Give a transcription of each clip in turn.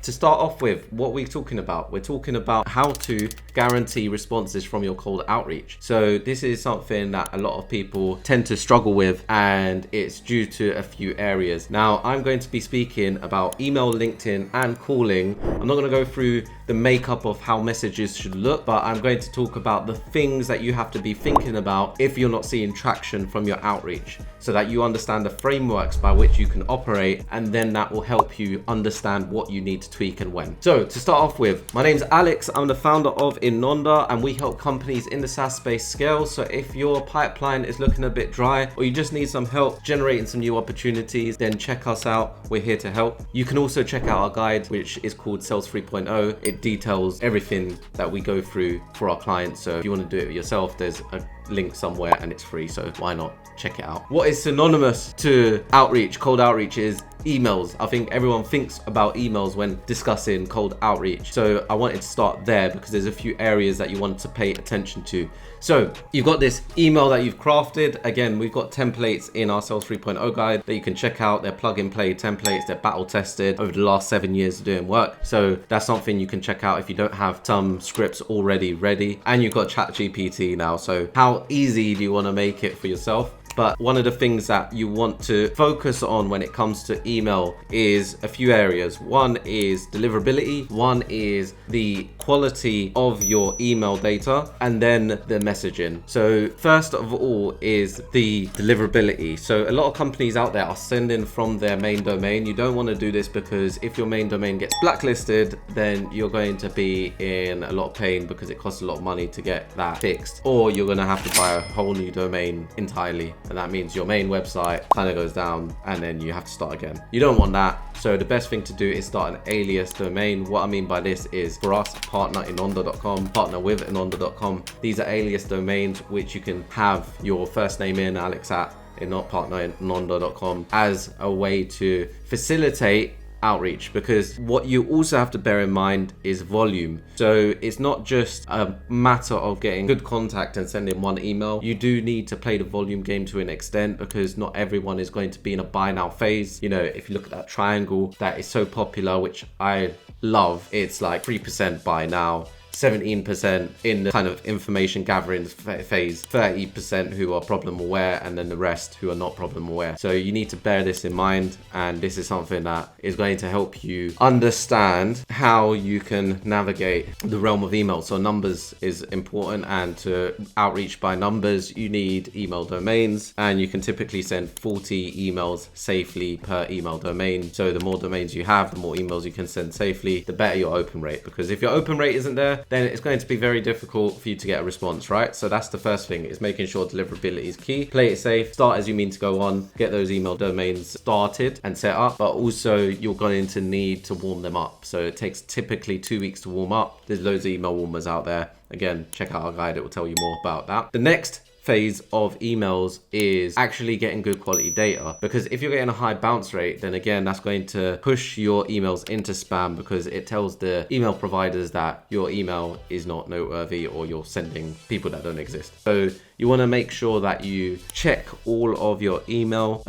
To start off with, what we're talking about, we're talking about how to guarantee responses from your cold outreach. So this is something that a lot of people tend to struggle with, and it's due to a few areas. Now, I'm going to be speaking about email, LinkedIn, and calling. I'm not going to go through the makeup of how messages should look, but I'm going to talk about the things that you have to be thinking about if you're not seeing traction from your outreach, so that you understand the frameworks by which you can operate, and then that will help you understand what you need to tweak and when. So to start off with, my name's Alex. I'm the founder of INONDA, and we help companies in the SaaS space scale. So if your pipeline is looking a bit dry, or you just need some help generating some new opportunities, then check us out. We're here to help. You can also check out our guide, which is called Sales 3.0. It details everything that we go through for our clients. So if you want to do it yourself, there's a link somewhere and it's free, so why not check it out. What is synonymous to outreach, cold outreach, is emails. I think everyone thinks about emails when discussing cold outreach, so I wanted to start there because there's a few areas that you want to pay attention to. So you've got this email that you've crafted. Again, we've got templates in our Sales 3.0 guide that you can check out. They're plug and play templates. They're battle tested over the last 7 years of doing work. So that's something you can check out if you don't have some scripts already ready. And you've got ChatGPT now. So how easy do you want to make it for yourself? But one of the things that you want to focus on when it comes to email is a few areas. One is deliverability, one is the quality of your email data, and then the messaging. So first of all is the deliverability. So a lot of companies out there are sending from their main domain. You don't want to do this because if your main domain gets blacklisted, then you're going to be in a lot of pain because it costs a lot of money to get that fixed, or you're going to have to buy a whole new domain entirely. And that means your main website kind of goes down and then you have to start again. You don't want that. So the best thing to do is start an alias domain. What I mean by this is, for us, partner inonda.com, partner with inonda.com. These are alias domains which you can have your first name in, Alex at partner inonda.com, as a way to facilitate outreach, because what you also have to bear in mind is volume. So it's not just a matter of getting good contact and sending one email. You do need to play the volume game to an extent, because not everyone is going to be in a buy now phase. You know, if you look at that triangle that is so popular, which I love, it's like 3% buy now, 17% in the kind of information gathering phase, 30% who are problem aware, and then the rest who are not problem aware. So you need to bear this in mind, and this is something that is going to help you understand how you can navigate the realm of email. So numbers is important, and to outreach by numbers, you need email domains, and you can typically send 40 emails safely per email domain. So the more domains you have, the more emails you can send safely, the better your open rate, because if your open rate isn't there, then it's going to be very difficult for you to get a response, right? So that's the first thing, is making sure deliverability is key. Play it safe, start as you mean to go on, get those email domains started and set up, but also you're going to need to warm them up. So it takes typically 2 weeks to warm up. There's loads of email warmers out there. Again, check out our guide, it will tell you more about that. The next phase of emails is actually getting good quality data, because if you're getting a high bounce rate, then again, that's going to push your emails into spam, because it tells the email providers that your email is not noteworthy, or you're sending people that don't exist. So you want to make sure that you check all of your emails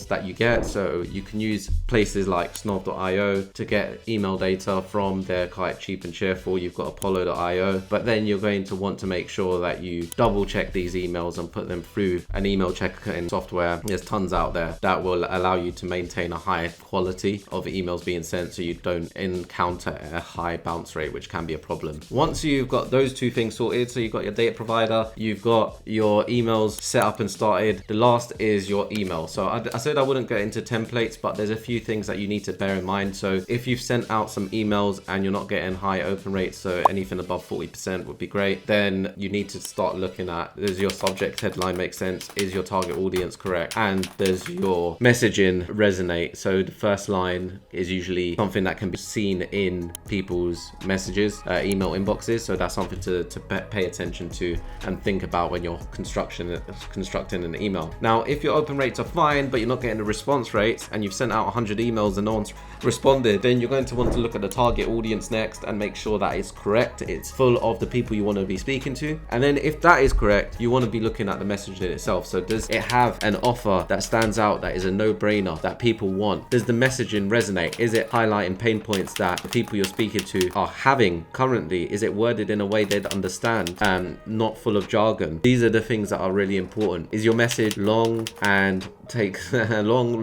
that you get. So you can use places like snob.io to get email data from. They're quite cheap and cheerful. You've got apollo.io, but then you're going to want to make sure that you double check these emails and put them through an email checker software. There's tons out there that will allow you to maintain a high quality of emails being sent, so you don't encounter a high bounce rate, which can be a problem. Once you've got those two things sorted, so you've got your data provider, you've got your emails set up and started, the last is your email. So I said I wouldn't get into templates, but there's a few things that you need to bear in mind. So if you've sent out some emails and you're not getting high open rates, so anything above 40% would be great, then you need to start looking at, does your subject headline make sense? Is your target audience correct? And does your messaging resonate? So the first line is usually something that can be seen in people's messages, email inboxes. So that's something to pay attention to and think about about when you're constructing an email. Now, if your open rates are fine, but you're not getting the response rates and you've sent out 100 emails and no one's responded, then you're going to want to look at the target audience next and make sure that it's correct. It's full of the people you want to be speaking to. And then if that is correct, you want to be looking at the message in itself. So does it have an offer that stands out, that is a no-brainer, that people want? Does the messaging resonate? Is it highlighting pain points that the people you're speaking to are having currently? Is it worded in a way they'd understand and not full of jargon? These are the things that are really important. Is your message long and takes long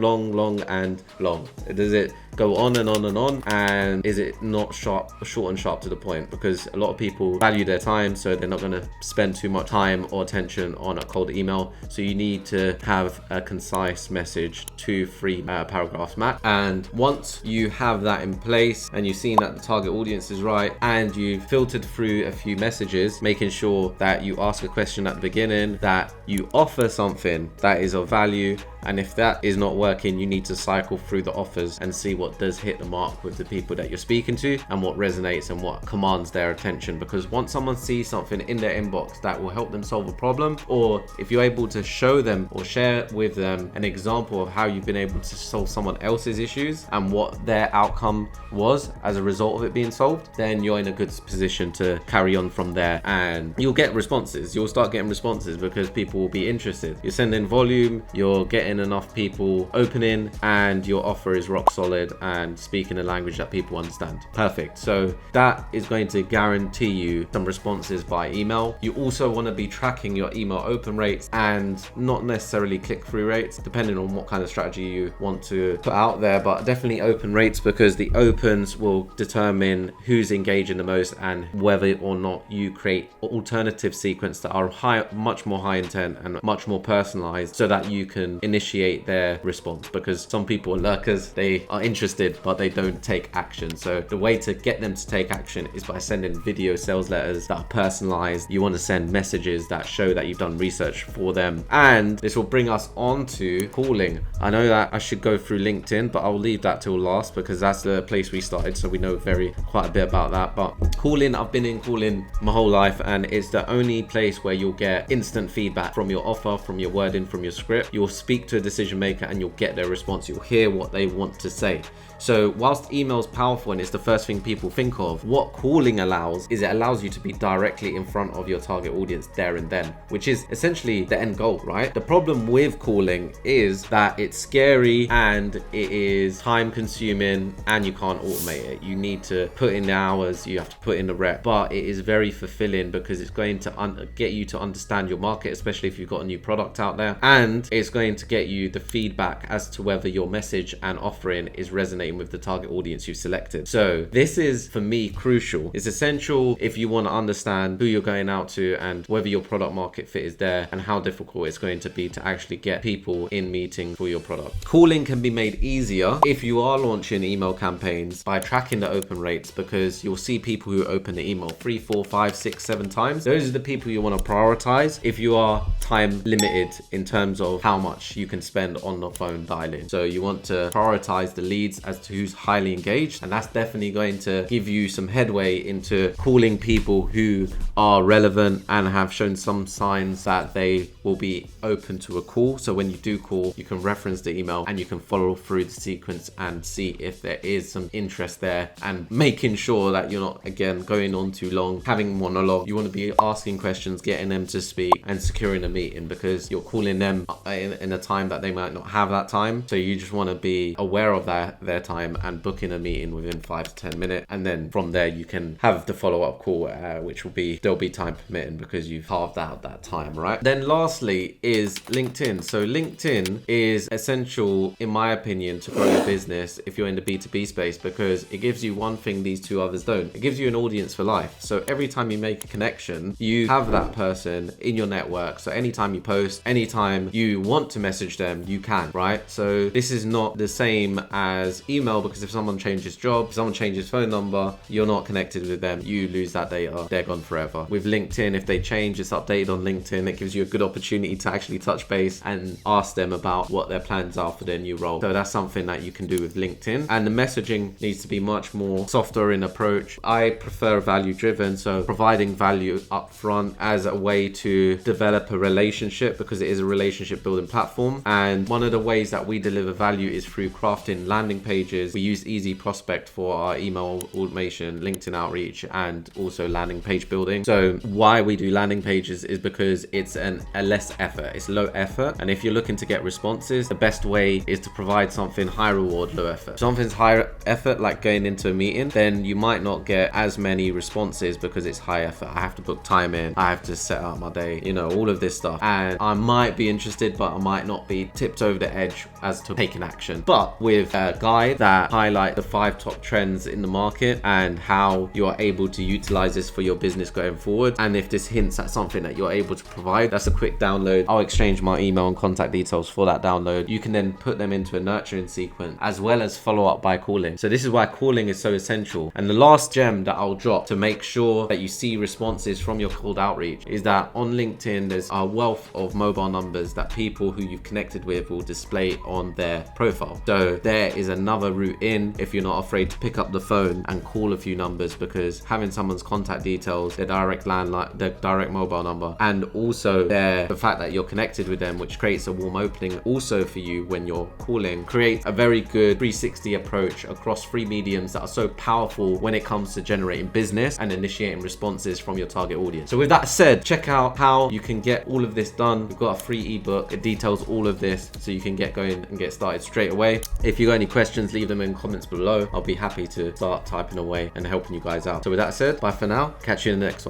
and long? Does it go on and on and on? And is it not short and sharp to the point? Because a lot of people value their time, so they're not going to spend too much time or attention on a cold email. So you need to have a concise message, 2-3 paragraphs max. And once you have that in place and you've seen that the target audience is right and you've filtered through a few messages, making sure that you ask a question at the beginning, that you offer something that is of value, and if that is not working, you need to cycle through the offers and see what does hit the mark with the people that you're speaking to and what resonates and what commands their attention. Because once someone sees something in their inbox that will help them solve a problem, or if you're able to show them or share with them an example of how you've been able to solve someone else's issues and what their outcome was as a result of it being solved, then you're in a good position to carry on from there, and you'll get responses. You'll start getting responses because people will be interested. You're sending volume, you're getting enough people opening, and your offer is rock solid and speaking a language that people understand. Perfect. So that is going to guarantee you some responses by email. You also want to be tracking your email open rates and not necessarily click-through rates, depending on what kind of strategy you want to put out there, but definitely open rates, because the opens will determine who's engaging the most and whether or not you create alternative sequence that are much more high intent and much more personalized, so that you can initiate their response. Because some people are lurkers, they are interested but they don't take action. So the way to get them to take action is by sending video sales letters that are personalized. You want to send messages that show that you've done research for them. And this will bring us on to calling. I know that I should go through LinkedIn, but I'll leave that till last because that's the place we started, so we know quite a bit about that. But calling, I've been in calling my whole life, and it's the only place where you'll get instant feedback from your offer, from your wording, from your script. You'll speak to a decision maker and you'll get their response. You'll hear what they want to say. So whilst email's powerful and it's the first thing people think of, what calling allows is it allows you to be directly in front of your target audience there and then, which is essentially the end goal, right? The problem with calling is that it's scary and it is time consuming and you can't automate it. You need to put in the hours, you have to put in the rep, but it is very fulfilling because it's going to get you to understand your market, especially if you've got a new product out there, and it's going to get you the feedback as to whether your message and offering is resonating with the target audience you've selected. So this is, for me, crucial. It's essential if you want to understand who you're going out to and whether your product market fit is there and how difficult it's going to be to actually get people in meeting for your product. Calling can be made easier if you are launching email campaigns by tracking the open rates, because you'll see people who open the email 3, 4, 5, 6, 7 times. Those are the people you want to prioritize if you are time limited in terms of how much you can spend on the phone dialing. So you want to prioritize the leads as to who's highly engaged, and that's definitely going to give you some headway into calling people who are relevant and have shown some signs that they will be open to a call. So when you do call, you can reference the email and you can follow through the sequence and see if there is some interest there, and making sure that you're not, again, going on too long, having monologue. You want to be asking questions, getting them to speak and securing a meeting, because you're calling them in a time that they might not have that time. So you just want to be aware of their time and booking a meeting within 5 to 10 minutes, and then from there you can have the follow-up call, which there'll be time permitting because you've carved out that time, right? Then lastly is LinkedIn. So LinkedIn is essential, in my opinion, to grow your business if you're in the B2B space, because it gives you one thing these two others don't. It gives you an audience for life. So every time you make a connection, you have that person in your network. So anytime you post, anytime you want to message message them, you can, right? So this is not the same as email, because if someone changes job, if someone changes phone number, you're not connected with them, you lose that data, they're gone forever. With LinkedIn, if they change, it's updated on LinkedIn, it gives you a good opportunity to actually touch base and ask them about what their plans are for their new role. So that's something that you can do with LinkedIn. And the messaging needs to be much more softer in approach. I prefer value driven, so providing value up front as a way to develop a relationship, because it is a relationship building platform. And one of the ways that we deliver value is through crafting landing pages. We use Easy Prospect for our email automation, LinkedIn outreach, and also landing page building. So why we do landing pages is because it's a less effort, it's low effort. And if you're looking to get responses, the best way is to provide something high reward, low effort. If something's high effort, like going into a meeting, then you might not get as many responses because it's high effort. I have to book time in, I have to set up my day, you know, all of this stuff. And I might be interested, but I might not be tipped over the edge as to taking action. But with a guide that highlight the 5 top trends in the market and how you are able to utilize this for your business going forward, and if this hints at something that you're able to provide, that's a quick download. I'll exchange my email and contact details for that download. You can then put them into a nurturing sequence as well as follow up by calling. So this is why calling is so essential. And the last gem that I'll drop to make sure that you see responses from your cold outreach is that on LinkedIn, there's a wealth of mobile numbers that people who you've connected with will display on their profile. So there is another route in if you're not afraid to pick up the phone and call a few numbers, because having someone's contact details, their direct landline, their direct mobile number, and also the fact that you're connected with them, which creates a warm opening also for you when you're calling, create a very good 360 approach across 3 mediums that are so powerful when it comes to generating business and initiating responses from your target audience. So with that said, check out how you can get all of this done. We've got a free ebook, it details all of this so you can get going and get started straight away. If you got any questions, leave them in comments below. I'll be happy to start typing away and helping you guys out. So with that said, bye for now, catch you in the next one.